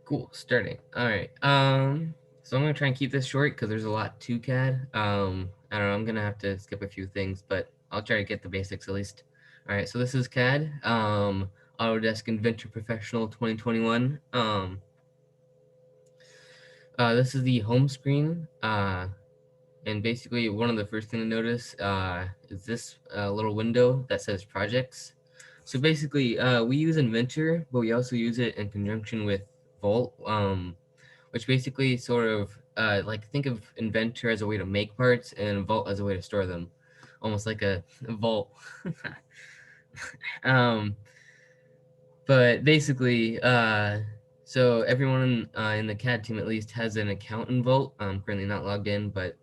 Cool, starting. All right. So I'm gonna try and keep this short because there's a lot to CAD. I don't know. I'm gonna have to skip a few things, but I'll try to get the basics at least. All right. So this is CAD. Autodesk Inventor Professional 2021. This is the home screen. And basically one of the first thing to notice is this little window that says projects. So basically, we use Inventor, but we also use it in conjunction with Vault. Which basically sort of like think of Inventor as a way to make parts and Vault as a way to store them, almost like a vault. um, but basically, so everyone in the CAD team at least has an account in Vault. I'm currently not logged in, but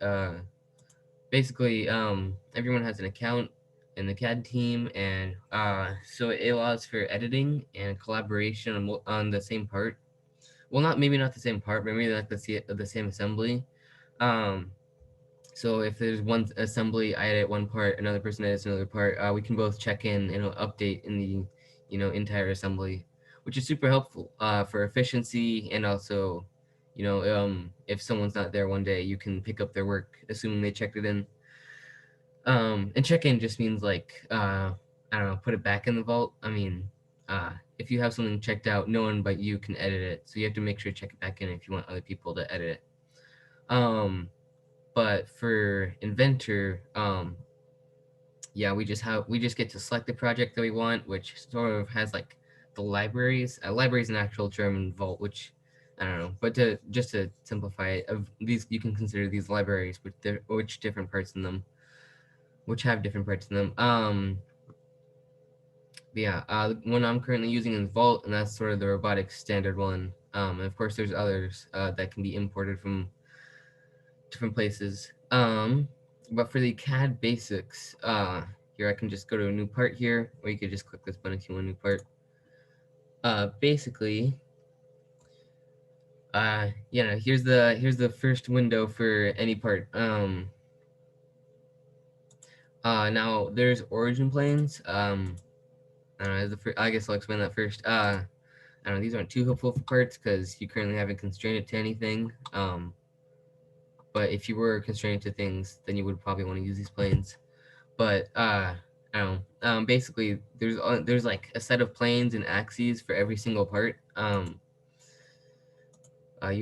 basically, everyone has an account in the CAD team, and so it allows for editing and collaboration on the same part. Well, not maybe not the same part, but maybe like the same assembly. Um, so if there's one assembly, I edit one part, another person edits another part. We can both check in and update in the entire assembly, which is super helpful for efficiency and also, if someone's not there one day, you can pick up their work, assuming they checked it in. And check in just means like I don't know, put it back in the vault. I mean, if you have something checked out, no one but you can edit it. So you have to make sure to check it back in if you want other people to edit it. Um, but for Inventor, yeah, we just get to select the project that we want, which sort of has like the libraries. Library is an actual term in Vault, which I don't know, but to simplify it, of these you can consider these libraries with which different parts in them, which have different parts in them. Yeah, the one I'm currently using is Vault, and that's sort of the robotics standard one. And of course, there's others that can be imported from different places. But for the CAD basics, here I can just go to a new part here, or you could just click this button if you want a new part. Basically, here's the first window for any part. Now there's origin planes. I don't know, I guess I'll explain that first. I don't know, these aren't too helpful for parts because you currently haven't constrained it to anything. But if you were constrained to things, then you would probably want to use these planes. But I don't know. Basically, there's like a set of planes and axes for every single part. You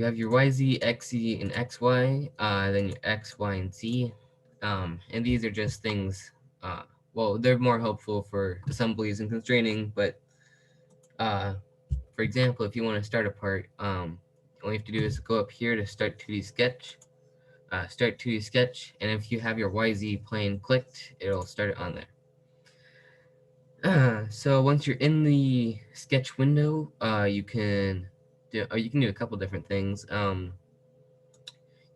have your YZ, XZ, and XY. Then your X, Y, and Z. And these are just things. Well, they're more helpful for assemblies and constraining, but uh, for example, if you want to start a part, all you have to do is go up here to start 2D sketch, and if you have your YZ plane clicked, it'll start it on there. So once you're in the sketch window, you can do a couple different things.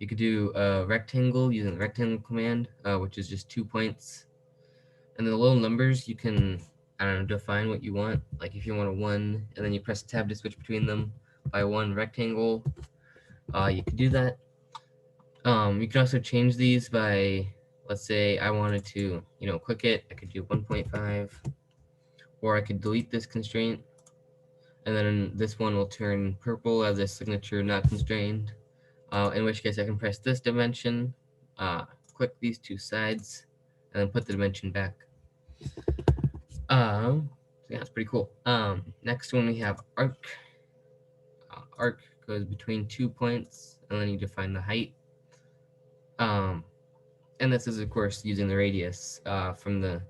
You could do a rectangle using the rectangle command, which is just 2 points, and the little numbers you can, I don't know, define what you want. Like if you want a 1, and then you press tab to switch between them by one rectangle, you could do that. You can also change these by, let's say I wanted to, click it, I could do 1.5, or I could delete this constraint, and then this one will turn purple as a signature not constrained, in which case I can press this dimension, click these two sides, and then put the dimension back. So yeah, it's pretty cool. Next one we have arc. Arc goes between 2 points, and then you define the height. And this is of course using the radius from the.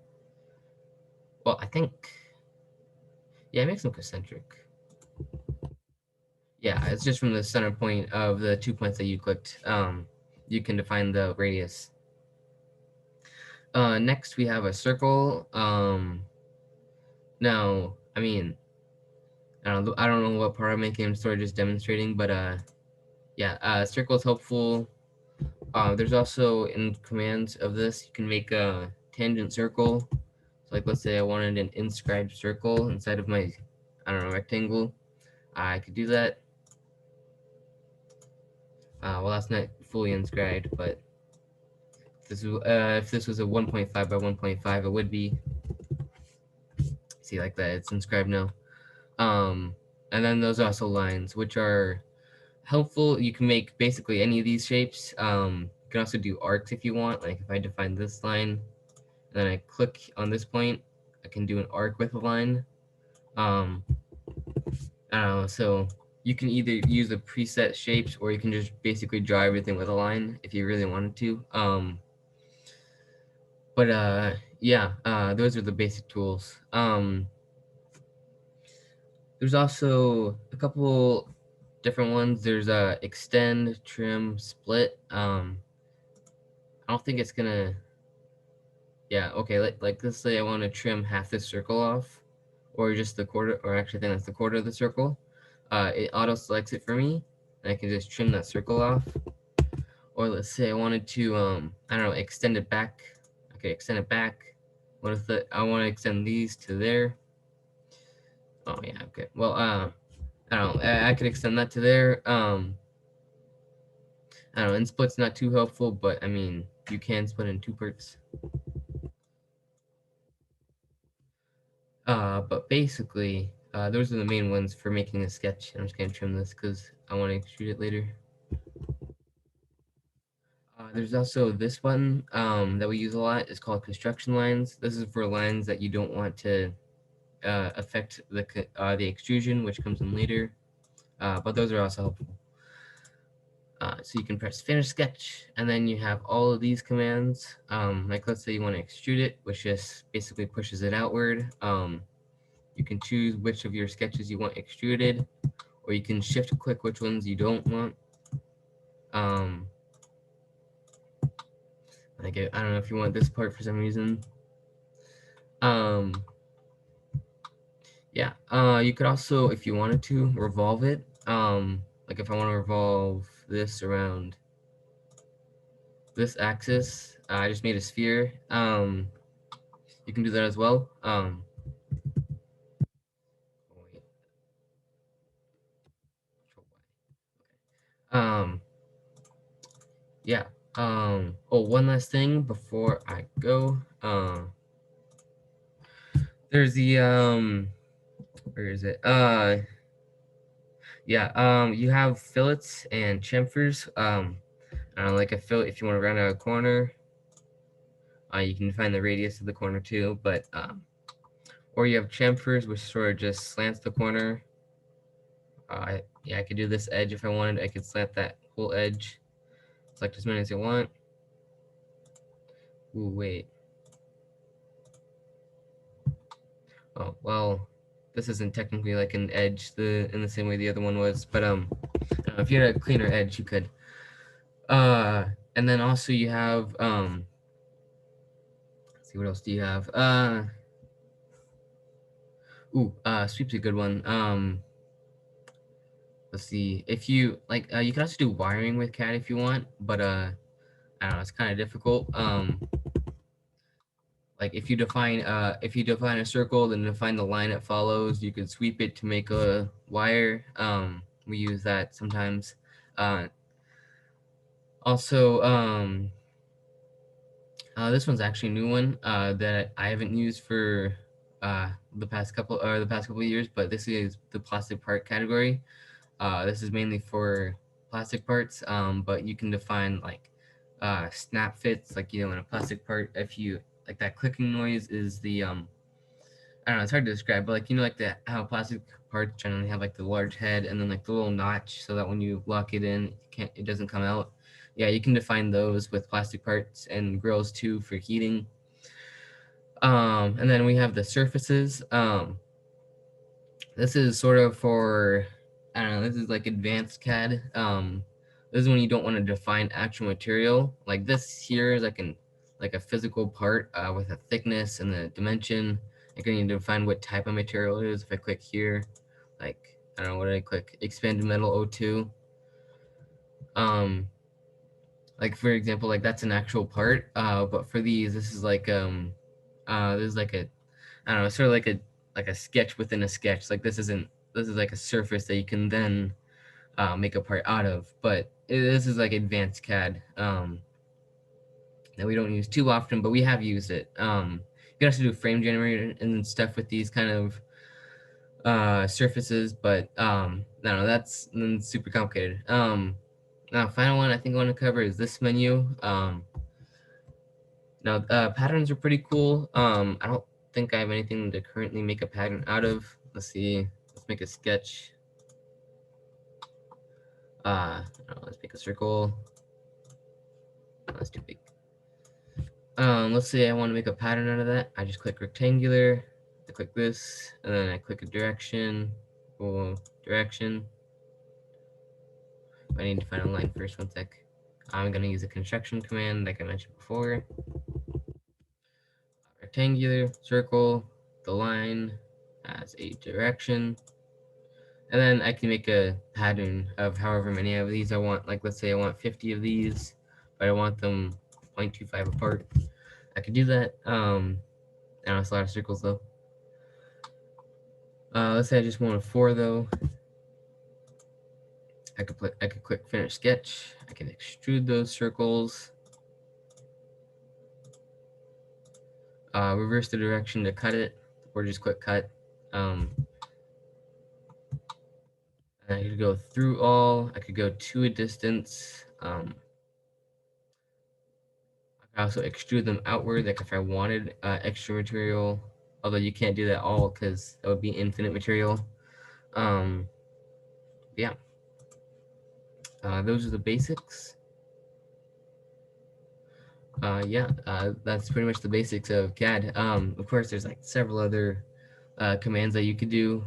Well, I think. Yeah, it makes them concentric. Yeah, it's just from the center point of the 2 points that you clicked. You can define the radius. Next we have a circle. Now, I mean, I don't know what part I'm making. I'm sort of just demonstrating, but yeah, circle is helpful. There's also in commands of this, you can make a tangent circle. So like, let's say I wanted an inscribed circle inside of my, I don't know, rectangle. I could do that. Well, that's not fully inscribed, but if this was a 1.5 by 1.5, it would be. See, like that, it's inscribed now. And then there's also lines, which are helpful. You can make basically any of these shapes. You can also do arcs if you want. Like if I define this line, and then I click on this point, I can do an arc with a line. Um, I don't know. So you can either use the preset shapes, or you can just basically draw everything with a line if you really wanted to. But yeah, those are the basic tools. There's also a couple different ones. There's extend, trim, split. I don't think it's gonna. Yeah, okay. Like let's say I want to trim half this circle off, or just the quarter, or actually I think that's the quarter of the circle. It auto selects it for me, and I can just trim that circle off. Or let's say I wanted to I don't know, extend it back. Okay, extend it back. What if I want to extend these to there? Oh yeah, okay. Well, I don't know. I could extend that to there. I don't know. And split's not too helpful, but I mean, you can split in two parts. But basically, those are the main ones for making a sketch. I'm just gonna trim this because I want to extrude it later. There's also this button that we use a lot. It's called construction lines. This is for lines that you don't want to affect the extrusion, which comes in later. But those are also helpful. So you can press finish sketch, and then you have all of these commands. Like let's say you want to extrude it, which just basically pushes it outward. You can choose which of your sketches you want extruded, or you can shift click which ones you don't want. Like I don't know if you want this part for some reason. Yeah. You could also, if you wanted to, revolve it. Like if I want to revolve this around this axis, I just made a sphere. You can do that as well. Wait, um, yeah. Oh, one last thing before I go. There's the where is it? Yeah. You have fillets and chamfers. Like a fillet, if you want to round out a corner, you can find the radius of the corner too. But or you have chamfers, which sort of just slants the corner. Yeah, I could do this edge if I wanted. I could slant that whole edge. Select as many as you want. Ooh, wait. Oh, well, this isn't technically like an edge in the same way the other one was, but if you had a cleaner edge, you could. Uh, and then also you have let's see, what else do you have? Sweep's a good one. Let's see, if you like, you can also do wiring with CAD if you want, but I don't know, it's kind of difficult. Like if you define a circle, then define the line it follows. You could sweep it to make a wire. We use that sometimes. Uh, also, this one's actually a new one that I haven't used for the past couple of years, but this is the plastic part category. This is mainly for plastic parts, but you can define like snap fits, like in a plastic part. If you like that clicking noise is the I don't know, it's hard to describe, but like like the how plastic parts generally have like the large head and then like the little notch, so that when you lock it in, it doesn't come out. Yeah, you can define those with plastic parts and grills too for heating. And then we have the surfaces. This is sort of for, I don't know, this is like advanced CAD. This is when you don't want to define actual material. Like this here is like a physical part with a thickness and the dimension. I can need to define what type of material it is. If I click here, like I don't know, what did I click? Expanded metal O2. Um, like for example, like that's an actual part. But for these, this is like this is like a, I don't know, sort of like a sketch within a sketch. Like this is like a surface that you can then make a part out of. But this is like advanced CAD that we don't use too often, but we have used it. You can also do frame generator and stuff with these kind of surfaces, but no, that's super complicated. Now, final one I think I want to cover is this menu. Now, patterns are pretty cool. I don't think I have anything to currently make a pattern out of. Let's see. Let's make a sketch. Let's make a circle. Oh, that's too big. Let's say I want to make a pattern out of that. I just click rectangular. I click this, and then I click a direction. Or direction. I need to find a line first. One sec. I'm gonna use a construction command like I mentioned before. Rectangular, circle, the line as a direction. And then I can make a pattern of however many of these I want. Like, let's say I want 50 of these, but I want them 0.25 apart. I could do that. I know it's a lot of circles though. Let's say I just wanted 4 though. I could click finish sketch. I can extrude those circles. Reverse the direction to cut it, or just click cut. I could go through all. I could go to a distance. I could also extrude them outward, like if I wanted extra material. Although you can't do that all because that would be infinite material. Yeah. Those are the basics. That's pretty much the basics of CAD. Of course, there's like several other commands that you could do,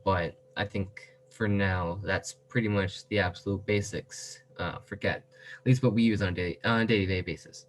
but I think for now that's pretty much the absolute basics for CAD, at least what we use on a day-to-day basis.